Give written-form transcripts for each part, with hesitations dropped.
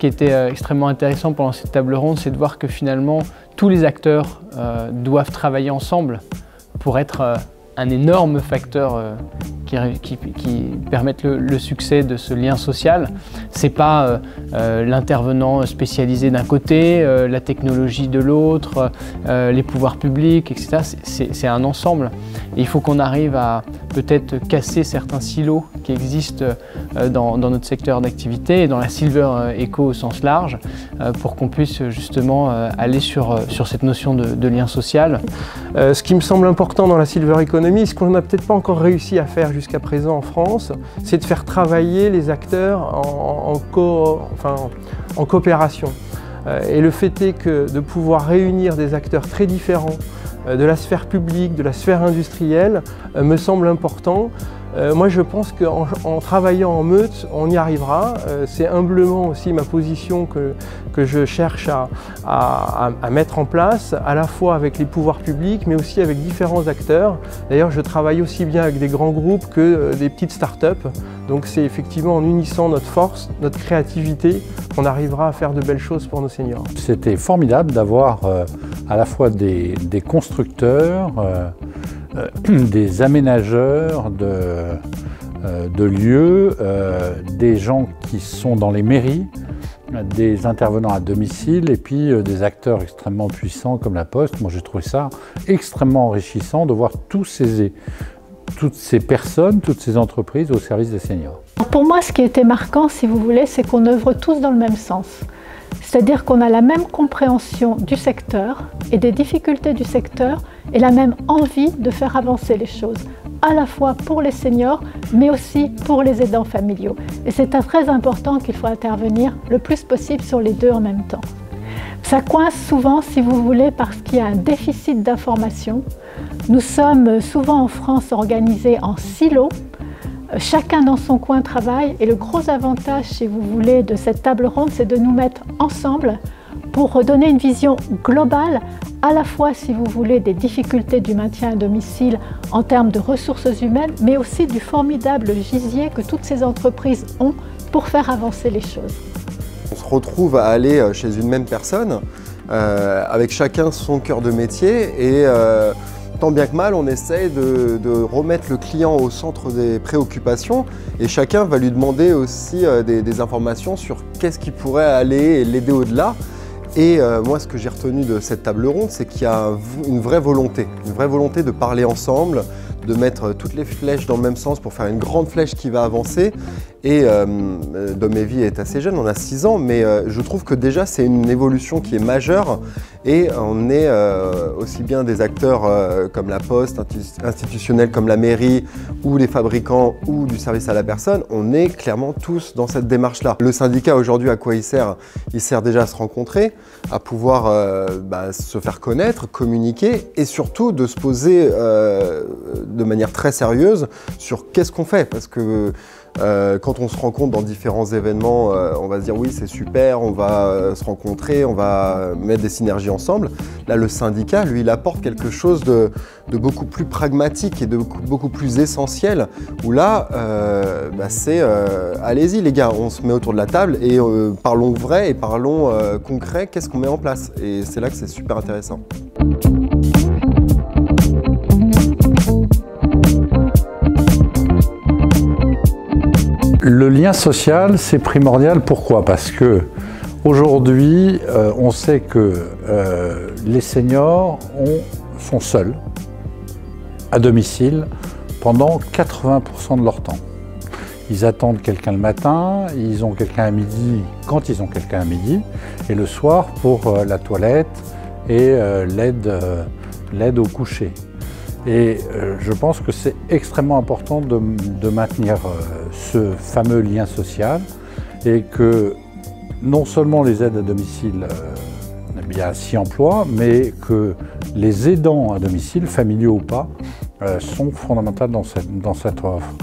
qui était extrêmement intéressant pendant cette table ronde, c'est de voir que finalement, tous les acteurs doivent travailler ensemble pour être un énorme facteur qui permette le succès de ce lien social. C'est pas l'intervenant spécialisé d'un côté, la technologie de l'autre, les pouvoirs publics, etc. C'est un ensemble. Et il faut qu'on arrive à peut-être casser certains silos qui existent dans notre secteur d'activité et dans la Silver Eco au sens large pour qu'on puisse justement aller sur cette notion de lien social. Ce qui me semble important dans la Silver Economy, ce qu'on n'a peut-être pas encore réussi à faire jusqu'à présent en France, c'est de faire travailler les acteurs en coopération. Et le fait est que de pouvoir réunir des acteurs très différents de la sphère publique, de la sphère industrielle, me semble important. Moi je pense qu'en travaillant en meute, on y arrivera. C'est humblement aussi ma position que je cherche à mettre en place, à la fois avec les pouvoirs publics, mais aussi avec différents acteurs. D'ailleurs, je travaille aussi bien avec des grands groupes que des petites start-up. Donc c'est effectivement en unissant notre force, notre créativité, qu'on arrivera à faire de belles choses pour nos seniors. C'était formidable d'avoir à la fois des constructeurs, des aménageurs de lieux, des gens qui sont dans les mairies, des intervenants à domicile et puis des acteurs extrêmement puissants comme la Poste. Moi j'ai trouvé ça extrêmement enrichissant de voir toutes ces personnes, toutes ces entreprises au service des seniors. Pour moi, ce qui était marquant, si vous voulez, c'est qu'on œuvre tous dans le même sens. C'est-à-dire qu'on a la même compréhension du secteur et des difficultés du secteur et la même envie de faire avancer les choses, à la fois pour les seniors, mais aussi pour les aidants familiaux. Et c'est très important qu'il faut intervenir le plus possible sur les deux en même temps. Ça coince souvent, si vous voulez, parce qu'il y a un déficit d'information. Nous sommes souvent en France organisés en silos. Chacun dans son coin travaille et le gros avantage, si vous voulez, de cette table ronde, c'est de nous mettre ensemble pour donner une vision globale, à la fois, si vous voulez, des difficultés du maintien à domicile en termes de ressources humaines, mais aussi du formidable gisier que toutes ces entreprises ont pour faire avancer les choses. On se retrouve à aller chez une même personne, avec chacun son cœur de métier et tant bien que mal, on essaye de remettre le client au centre des préoccupations et chacun va lui demander aussi des informations sur qu'est-ce qui pourrait aller l'aider au-delà. Et moi, ce que j'ai retenu de cette table ronde, c'est qu'il y a une vraie volonté de parler ensemble, de mettre toutes les flèches dans le même sens pour faire une grande flèche qui va avancer. Et Dom et Vie est assez jeune, on a 6 ans, mais je trouve que déjà c'est une évolution qui est majeure et on est aussi bien des acteurs comme la Poste, institutionnels comme la mairie ou les fabricants ou du service à la personne, on est clairement tous dans cette démarche-là. Le syndicat aujourd'hui, à quoi il sert? Il sert déjà à se rencontrer, à pouvoir se faire connaître, communiquer et surtout de se poser de manière très sérieuse sur qu'est-ce qu'on fait, parce que quand on se rencontre dans différents événements, on va se dire oui c'est super, on va se rencontrer, on va mettre des synergies ensemble. Là le syndicat, lui, il apporte quelque chose de beaucoup plus pragmatique et de beaucoup plus essentiel, où là c'est allez-y les gars, on se met autour de la table et parlons vrai et parlons concret, qu'est-ce qu'on met en place? Et c'est là que c'est super intéressant. Le lien social, c'est primordial. Pourquoi? Parce que aujourd'hui, on sait que les seniors sont seuls à domicile pendant 80% de leur temps. Ils attendent quelqu'un le matin, ils ont quelqu'un à midi quand ils ont quelqu'un à midi, et le soir pour la toilette et l'aide au coucher. Et je pense que c'est extrêmement important de maintenir ce fameux lien social et que non seulement les aides à domicile s'y emploient, mais que les aidants à domicile, familiaux ou pas, sont fondamentaux dans cette offre.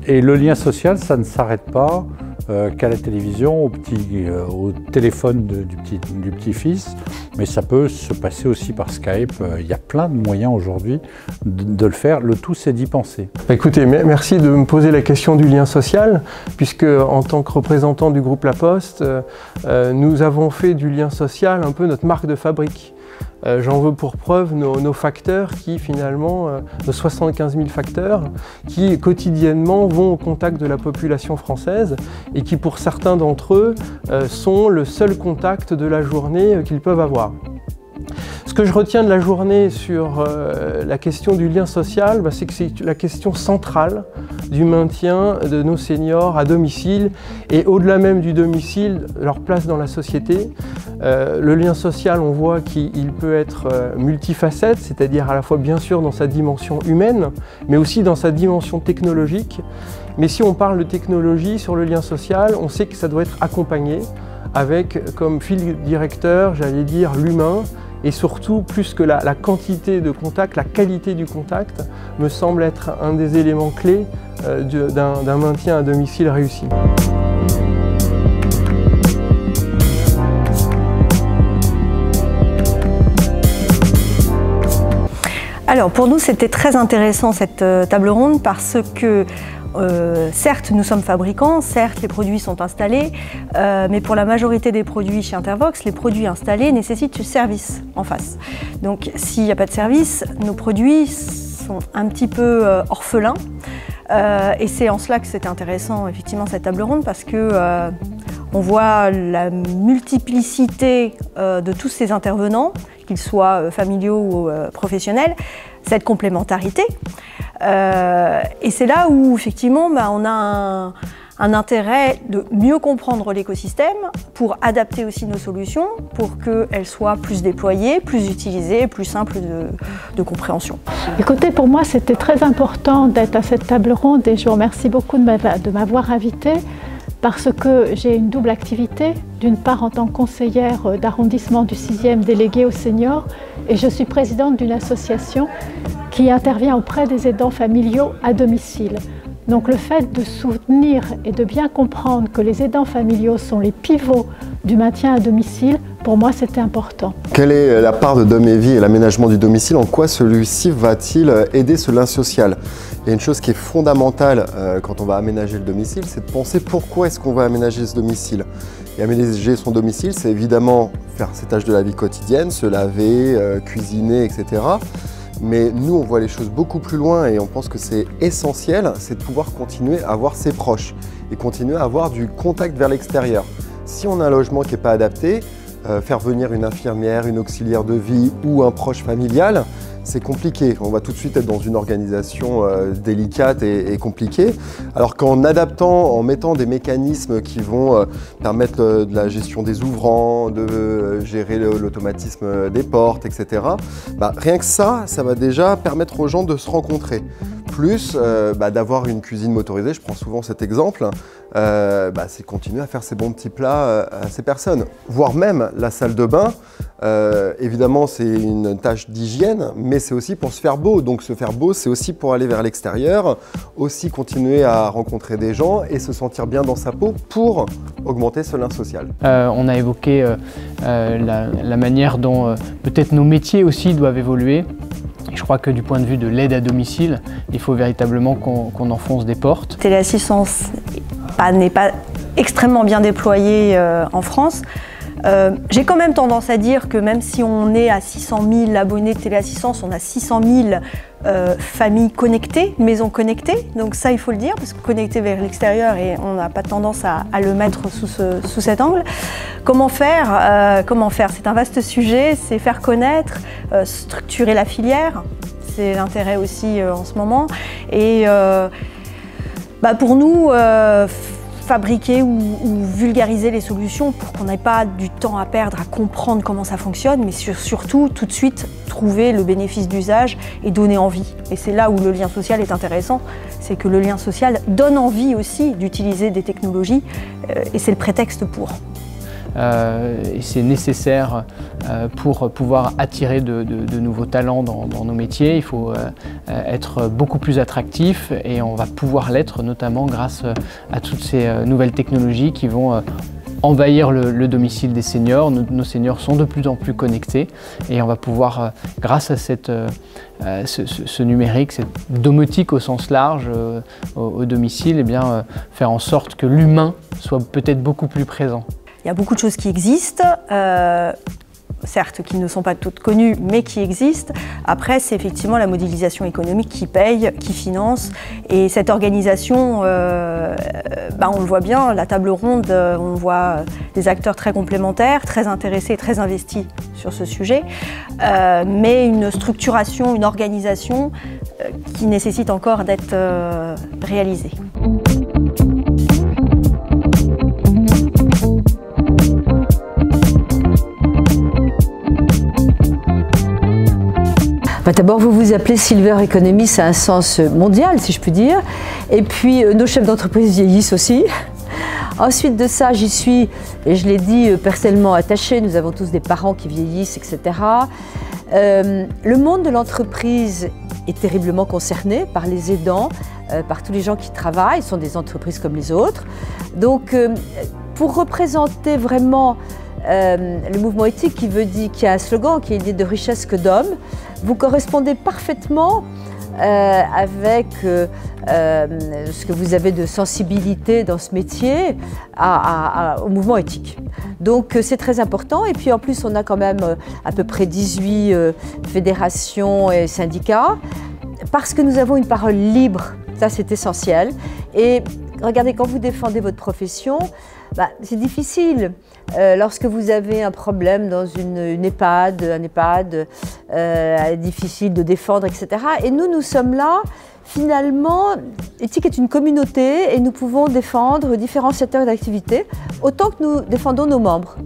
Et le lien social, ça ne s'arrête pas qu'à la télévision, au téléphone du petit-fils, mais ça peut se passer aussi par Skype. Il y a plein de moyens aujourd'hui de le faire, le tout c'est d'y penser. Écoutez, merci de me poser la question du lien social, puisque en tant que représentant du groupe La Poste, nous avons fait du lien social un peu notre marque de fabrique. J'en veux pour preuve nos facteurs qui finalement, nos 75 000 facteurs, qui quotidiennement vont au contact de la population française et qui pour certains d'entre eux sont le seul contact de la journée qu'ils peuvent avoir. Ce que je retiens de la journée sur la question du lien social, c'est que c'est la question centrale du maintien de nos seniors à domicile et au-delà même du domicile, leur place dans la société. Le lien social, on voit qu'il peut être multifacette, c'est-à-dire à la fois bien sûr dans sa dimension humaine, mais aussi dans sa dimension technologique. Mais si on parle de technologie sur le lien social, on sait que ça doit être accompagné avec comme fil directeur, j'allais dire, l'humain. Et surtout, plus que la quantité de contact, la qualité du contact me semble être un des éléments clés d'un maintien à domicile réussi. Alors pour nous, c'était très intéressant cette table ronde parce que certes, nous sommes fabricants, certes, les produits sont installés, mais pour la majorité des produits chez Intervox, les produits installés nécessitent du service en face. Donc, s'il n'y a pas de service, nos produits sont un petit peu orphelins. Et c'est en cela que c'est intéressant, effectivement, cette table ronde, parce que on voit la multiplicité de tous ces intervenants, qu'ils soient familiaux ou professionnels, cette complémentarité. Et c'est là où, effectivement, on a un intérêt de mieux comprendre l'écosystème pour adapter aussi nos solutions, pour qu'elles soient plus déployées, plus utilisées, plus simples de compréhension. Écoutez, pour moi, c'était très important d'être à cette table ronde et je vous remercie beaucoup de m'avoir invitée parce que j'ai une double activité. D'une part, en tant que conseillère d'arrondissement du 6e déléguée aux seniors et je suis présidente d'une association qui intervient auprès des aidants familiaux à domicile. Donc le fait de soutenir et de bien comprendre que les aidants familiaux sont les pivots du maintien à domicile, pour moi c'était important. Quelle est la part de Dom et Vie et l'aménagement du domicile? En quoi celui-ci va-t-il aider ce lien social? Il y a une chose qui est fondamentale quand on va aménager le domicile, c'est de penser pourquoi est-ce qu'on va aménager ce domicile. Et aménager son domicile, c'est évidemment faire ses tâches de la vie quotidienne, se laver, cuisiner, etc. Mais nous, on voit les choses beaucoup plus loin et on pense que c'est essentiel, c'est de pouvoir continuer à voir ses proches et continuer à avoir du contact vers l'extérieur. Si on a un logement qui n'est pas adapté, faire venir une infirmière, une auxiliaire de vie ou un proche familial, c'est compliqué. On va tout de suite être dans une organisation délicate et compliquée. Alors qu'en adaptant, en mettant des mécanismes qui vont permettre de la gestion des ouvrants, de gérer l'automatisme des portes, etc. Rien que ça va déjà permettre aux gens de se rencontrer. Plus d'avoir une cuisine motorisée, je prends souvent cet exemple, c'est continuer à faire ces bons petits plats à ces personnes. Voire même la salle de bain, évidemment c'est une tâche d'hygiène, mais c'est aussi pour se faire beau. Donc se faire beau, c'est aussi pour aller vers l'extérieur, aussi continuer à rencontrer des gens et se sentir bien dans sa peau pour augmenter ce lien social. On a évoqué la manière dont peut-être nos métiers aussi doivent évoluer. Je crois que du point de vue de l'aide à domicile, il faut véritablement qu'on enfonce des portes. Téléassistance n'est pas extrêmement bien déployée en France. J'ai quand même tendance à dire que même si on est à 600 000 abonnés de téléassistance, on a 600 000 familles connectées, maisons connectées. Donc ça, il faut le dire, parce que connecté vers l'extérieur, et on n'a pas tendance à le mettre sous cet angle. Comment faire? C'est un vaste sujet, c'est faire connaître, structurer la filière. C'est l'intérêt aussi en ce moment. Et pour nous, fabriquer ou vulgariser les solutions pour qu'on n'ait pas du temps à perdre à comprendre comment ça fonctionne, mais surtout tout de suite trouver le bénéfice d'usage et donner envie. Et c'est là où le lien social est intéressant, c'est que le lien social donne envie aussi d'utiliser des technologies et c'est le prétexte pour. et c'est nécessaire pour pouvoir attirer de nouveaux talents dans nos métiers. Il faut être beaucoup plus attractif et on va pouvoir l'être notamment grâce à toutes ces nouvelles technologies qui vont envahir le domicile des seniors. Nos seniors sont de plus en plus connectés et on va pouvoir, grâce à ce numérique, cette domotique au sens large au domicile, eh bien, faire en sorte que l'humain soit peut-être beaucoup plus présent. Il y a beaucoup de choses qui existent. Certes, qui ne sont pas toutes connues, mais qui existent. Après, c'est effectivement la modélisation économique qui paye, qui finance. Et cette organisation, on le voit bien, la table ronde, on voit des acteurs très complémentaires, très intéressés, très investis sur ce sujet, mais une structuration, une organisation qui nécessite encore d'être réalisée. D'abord, vous vous appelez Silver Economy, c'est un sens mondial, si je puis dire. Et puis, nos chefs d'entreprise vieillissent aussi. Ensuite de ça, j'y suis, et je l'ai dit, personnellement attachée. Nous avons tous des parents qui vieillissent, etc. Le monde de l'entreprise est terriblement concerné par les aidants, par tous les gens qui travaillent. Ce sont des entreprises comme les autres. Donc, pour représenter vraiment le mouvement éthique qui a un slogan qui est l'idée de richesse que d'hommes, vous correspondez parfaitement avec ce que vous avez de sensibilité dans ce métier au mouvement éthique. Donc c'est très important et puis en plus on a quand même à peu près 18 fédérations et syndicats parce que nous avons une parole libre, ça c'est essentiel. Et regardez, quand vous défendez votre profession, c'est difficile. Lorsque vous avez un problème dans un EHPAD, difficile de défendre, etc. Et nous sommes là, finalement, Éthique est une communauté et nous pouvons défendre différents secteurs d'activité, autant que nous défendons nos membres.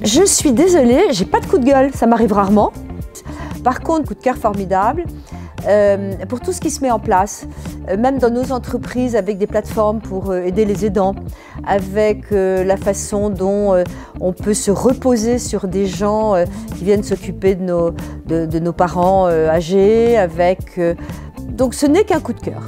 Je suis désolée, j'ai pas de coup de gueule, ça m'arrive rarement. Par contre, coup de cœur formidable. Pour tout ce qui se met en place, même dans nos entreprises avec des plateformes pour aider les aidants, avec la façon dont on peut se reposer sur des gens qui viennent s'occuper de nos parents âgés, donc ce n'est qu'un coup de cœur.